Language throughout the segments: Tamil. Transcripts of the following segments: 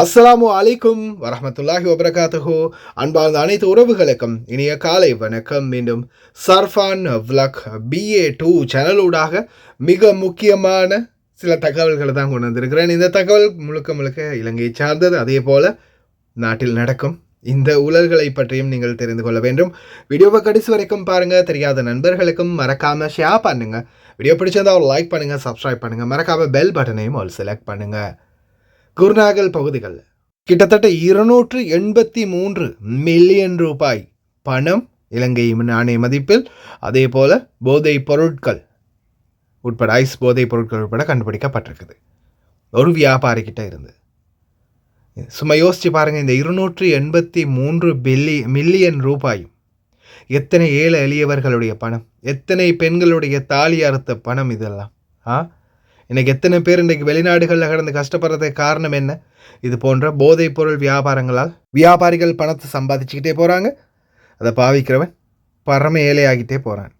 அஸ்ஸலாமு அலைக்கும் வரஹ்மத்துல்லாஹி வபரகாத்துஹு. அன்பார்ந்த அனைத்து உறவுகளுக்கும் இனிய காலை வணக்கம். மீண்டும் சர்ஃபான் விலாக் BA2 சேனலூடாக மிக முக்கியமான சில தகவல்களை தான் கொண்டு வந்திருக்கிறேன். இந்த தகவல் முழுக்க முழுக்க இலங்கையை சார்ந்தது. அதே போல் நாட்டில் நடக்கும் இந்த ஊழல்களை பற்றியும் நீங்கள் தெரிந்து கொள்ள வேண்டும். வீடியோவை கடைசி வரைக்கும் பாருங்கள். தெரியாத நண்பர்களுக்கும் மறக்காமல் ஷேர் பண்ணுங்கள். வீடியோ பிடிச்சிருந்தால் ஒரு லைக் பண்ணுங்கள், சப்ஸ்கிரைப் பண்ணுங்கள். மறக்காமல் பெல் பட்டனையும் ஒரு செலக்ட் பண்ணுங்கள். குர்நாகல் பகுதிகள் கிட்டத்தட்ட 283 மில்லியன் ரூபாய் பணம் இலங்கை நாணய மதிப்பில், அதே போல் போதைப் பொருட்கள் உட்பட ஐஸ் போதைப் பொருட்கள் உட்பட கண்டுபிடிக்கப்பட்டிருக்குது ஒரு வியாபாரிக்கிட்ட இருந்து. சும்மா யோசிச்சு பாருங்கள், இந்த 283 மில்லியன் ரூபாயும் எத்தனை ஏழை எளியவர்களுடைய பணம், எத்தனை பெண்களுடைய தாலி அறுத்த பணம் இதெல்லாம். இன்றைக்கி எத்தனை பேர் இன்றைக்கு வெளிநாடுகளில் கடந்து கஷ்டப்படுறதுக்கு காரணம் என்ன? இது போன்ற போதைப் பொருள் வியாபாரங்களால் வியாபாரிகள் பணத்தை சம்பாதிச்சுக்கிட்டே போகிறாங்க. அதை பாவிக்கிறவன் பரம ஏழையாகிட்டே போகிறான்.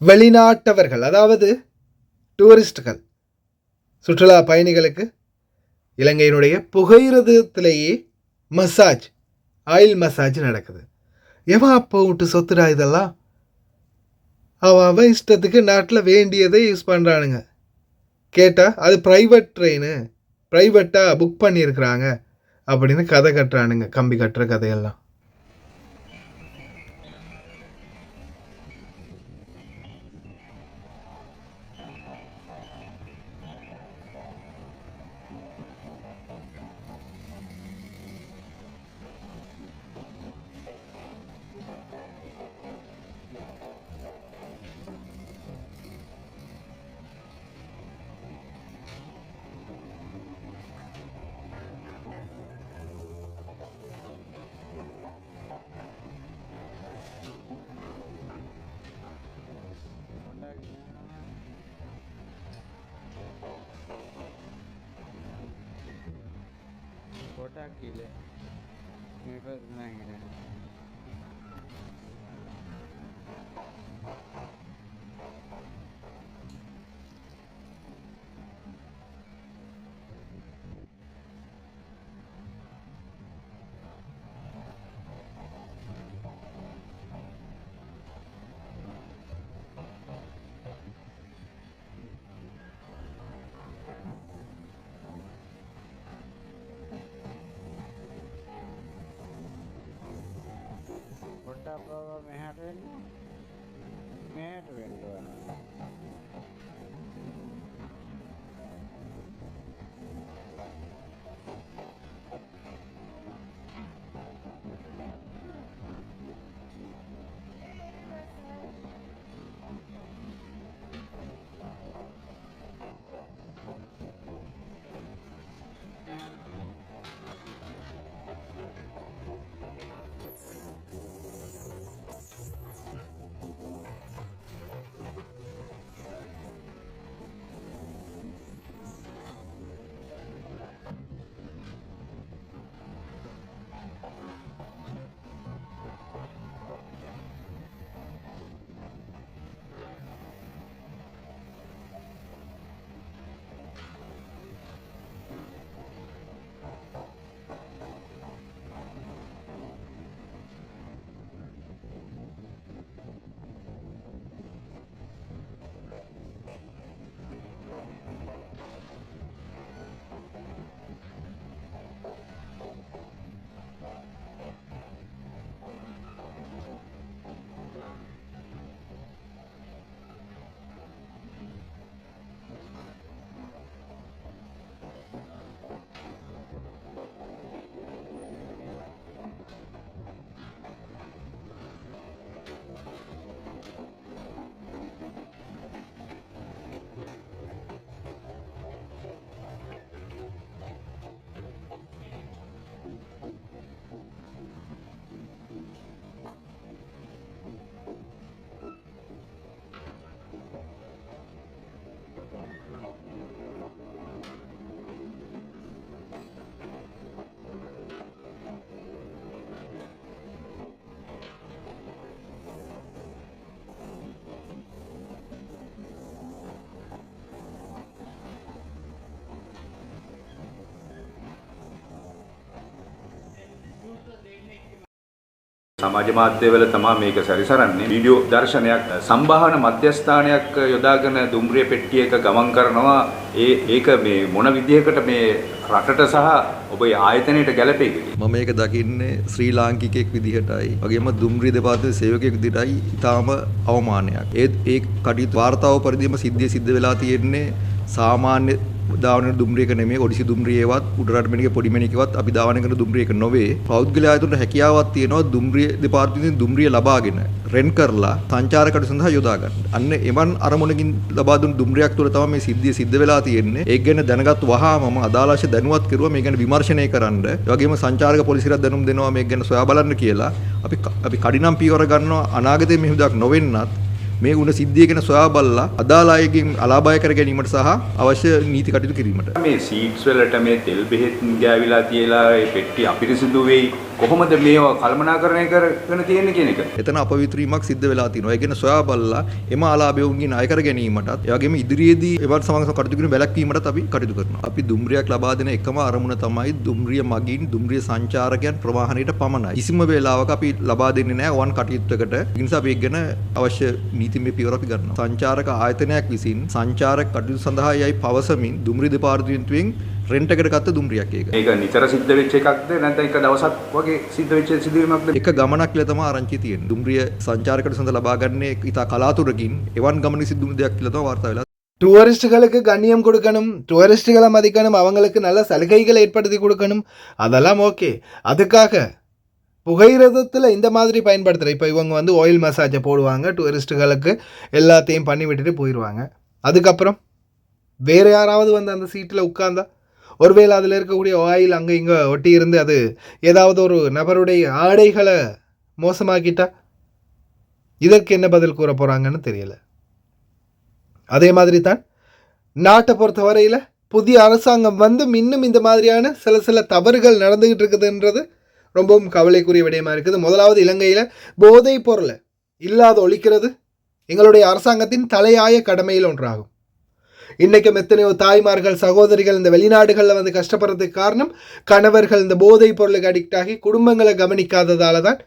வெளிநாட்டவர்கள், அதாவது டூரிஸ்டுகள், சுற்றுலா பயணிகளுக்கு இலங்கையினுடைய புகையிரதத்திலேயே மசாஜ், ஆயில் மசாஜ் நடக்குது. எவன் அப்போ விட்டு சொத்துடா இதெல்லாம்? அவன் இஷ்டத்துக்கு நாட்டில் வேண்டியதை யூஸ் பண்ணுறானுங்க. கேட்டால் அது ப்ரைவேட் ட்ரெயின், ப்ரைவேட்டாக புக் பண்ணியிருக்கிறாங்க அப்படின்னு கதை கட்டுறானுங்க. கம்பி கட்டுற கதையெல்லாம். छोटा किले मेरे पास नहीं है. Apa meharin meharin tuan. සමාජ මාධ්‍යවල තමයි මේක සැරිසරන්නේ. වීඩියෝ දර්ශනයක් සම්භාවන මධ්‍යස්ථානයක් යොදාගෙන දුම්රිය පෙට්ටියක ගමන් කරනවා. ඒක මේ මොන විදියකට මේ රටට සහ ඔබේ ආයතනයට ගැලපෙයිද? මම මේක දකින්නේ ශ්‍රී ලාංකිකයෙක් විදිහටයි. වගේම දුම්රිය දෙපාර්තමේන්තුවේ සේවකයෙක් විදිහටයි ඊටාම අවමානයක්. ඒ කටයුතු වාර්තාව පරිදිම සිද්ධ වෙලා තියෙන්නේ සාමාන්‍ය දාවන දුම්රියක නෙමෙයි ඔඩිසි දුම්රියේවත් උඩරට මෙනික පොඩි මෙනිකවත් අපි දාවන කරන දුම්රියක නොවේ. පෞද්ගලික ආයතනට හැකියාවක් තියෙනවා දුම්රිය දෙපාර්තමේන්තුවෙන් දුම්රිය ලබාගෙන රෙන්ට් කරලා සංචාරකයන්ට සඳහා යොදා ගන්න. අන්න එවන් අරමුණකින් ලබා දුන් දුම්රියක් තුළ තමයි මේ සිද්ධිය සිද්ධ වෙලා තියෙන්නේ. ඒක ගැන දැනගත් වහාම මම අදාළ දැනුවත් කෙරුවා මේ ගැන විමර්ශනය කරන්න. ඒ වගේම සංචාරක පොලිසියට දැනුම් දෙනවා මේක ගැන සොයා බලන්න කියලා. අපි කඩිනම් පියවර ගන්නවා අනාගතයේ මෙහෙම දෙයක් නොවෙන්නත් මේ උන සිද්ධිය ගැන සොයා බලලා අදාළ අයගෙන් අලාභය කර ගැනීමට සහ අවශ්‍ය නීති කටයුතු කිරීමට. මේ සීට්ස් වලට මේ තෙල් බෙහෙත් ගෑවිලා තියලා ඒ පෙට්ටි අපිරිසිදු වෙයි. කොහොමද මේවා කළමනාකරණය කරගෙන තියෙන්නේ කියන එක. එතන අපවිත්‍රීමක් සිද්ධ වෙලා තිනවා. ඒ කියන්නේ සොයා බලලා එම අලාභයෝන්ගෙන් අය කර ගැනීමටත් ඒ වගේම ඉදිරියේදී එවන් සමග කටයුතු කිරීම වැළැක්වීමටත් අපි කටයුතු කරනවා. අපි දුම්රියක් ලබා දෙන එකම අරමුණ තමයි දුම්රිය මගින් දුම්රිය සංචාරකයන් ප්‍රවාහනයට පමණයි. කිසිම වේලාවක අපි ලබා දෙන්නේ නැහැ වන් කටයුත්තකට. ඒ නිසා අපි ඒක ගැන අවශ්‍ය නීතිමය පියවර අපි ගන්නවා. සංචාරක ආයතනයක් විසින් සංචාරක කටයුතු සඳහා යයි පවසමින් දුම්රිය දෙපාර්තමේන්තුවෙන් රෙන්ට් එකකට ගත්ත දුම්රියක් ඒක. ඒක නිතර සිද්ධ වෙච්ච එකක්ද නැත්නම් එක දවසක් වගේ සිද්ධ වෙච්ච සිදුවීමක්ද? එක ගමනක් කියලා තමයි ආරංචි තියෙන්නේ. දුම්රිය සංචාරකයට සඳහා ලබා ගන්නේ ඉතා කලාතුරකින් එවන් ගමනක සිද්ධ වුණු දෙයක් කියලා තමයි වාර්තා වෙලා. டூரிஸ்ட்டுகளுக்கு கண்ணியம் கொடுக்கணும், டூரிஸ்ட்டுகளை மதிக்கணும், அவங்களுக்கு நல்ல சலுகைகளை ஏற்படுத்தி கொடுக்கணும், அதெல்லாம் ஓகே. அதுக்காக புகையிரதத்தில் இந்த மாதிரி பயன்படுத்துகிற இப்போ இவங்க வந்து ஆயில் மசாஜை போடுவாங்க, டூரிஸ்ட்டுகளுக்கு எல்லாத்தையும் பண்ணி விட்டுட்டு போயிடுவாங்க. அதுக்கப்புறம் வேறு யாராவது வந்து அந்த சீட்டில் உட்கார்ந்தா ஒருவேளை அதில் இருக்கக்கூடிய ஆயில் அங்கே இங்கே ஒட்டி இருந்து அது ஏதாவது ஒரு நபருடைய ஆடைகளை மோசமாக்கிட்டா இதற்கு என்ன பதில் கூற போகிறாங்கன்னு தெரியல. அதே மாதிரி தான் நாட்டை பொறுத்த வரையில் புதிய அரசாங்கம் வந்து இன்னும் இந்த மாதிரியான சில தவறுகள் நடந்துக்கிட்டு இருக்குதுன்றது ரொம்பவும் கவலைக்குரிய விடயமாக இருக்குது. முதலாவது இலங்கையில் போதைப் பொருளை இல்லாத ஒழிக்கிறது எங்களுடைய அரசாங்கத்தின் தலையாய கடமையில் ஒன்றாகும். இன்றைக்கும் எத்தனையோ தாய்மார்கள் சகோதரிகள் இந்த வெளிநாடுகளில் வந்து கஷ்டப்படுறதுக்கு காரணம் கணவர்கள் இந்த போதைப் பொருளுக்கு அடிக்ட் ஆகி குடும்பங்களை கவனிக்காததால் தான்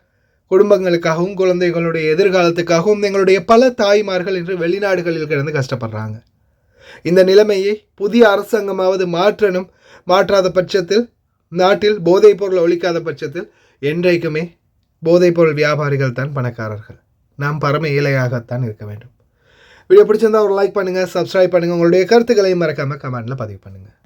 குடும்பங்களுக்காகவும் குழந்தைகளுடைய எதிர்காலத்துக்காகவும் எங்களுடைய பல தாய்மார்கள் இன்று வெளிநாடுகளில் கிடந்து கஷ்டப்படுறாங்க. இந்த நிலைமையை புதிய அரசாங்கமாவது மாற்றணும். மாற்றாத பட்சத்தில் நாட்டில் போதைப் பொருளை ஒழிக்காத பட்சத்தில் என்றைக்குமே போதைப் பொருள் வியாபாரிகள் தான் பணக்காரர்கள். நாம் பரம ஏழையாகத்தான் இருக்க வேண்டும். வீடியோ பிடிச்சிருந்தா ஒரு லைக் பண்ணுங்கள், சப்ஸ்கிரைப் பண்ணுங்கள், உங்களுடைய கருத்துக்களையும் மறக்காமல் கமெண்டில் பதிவு பண்ணுங்கள்.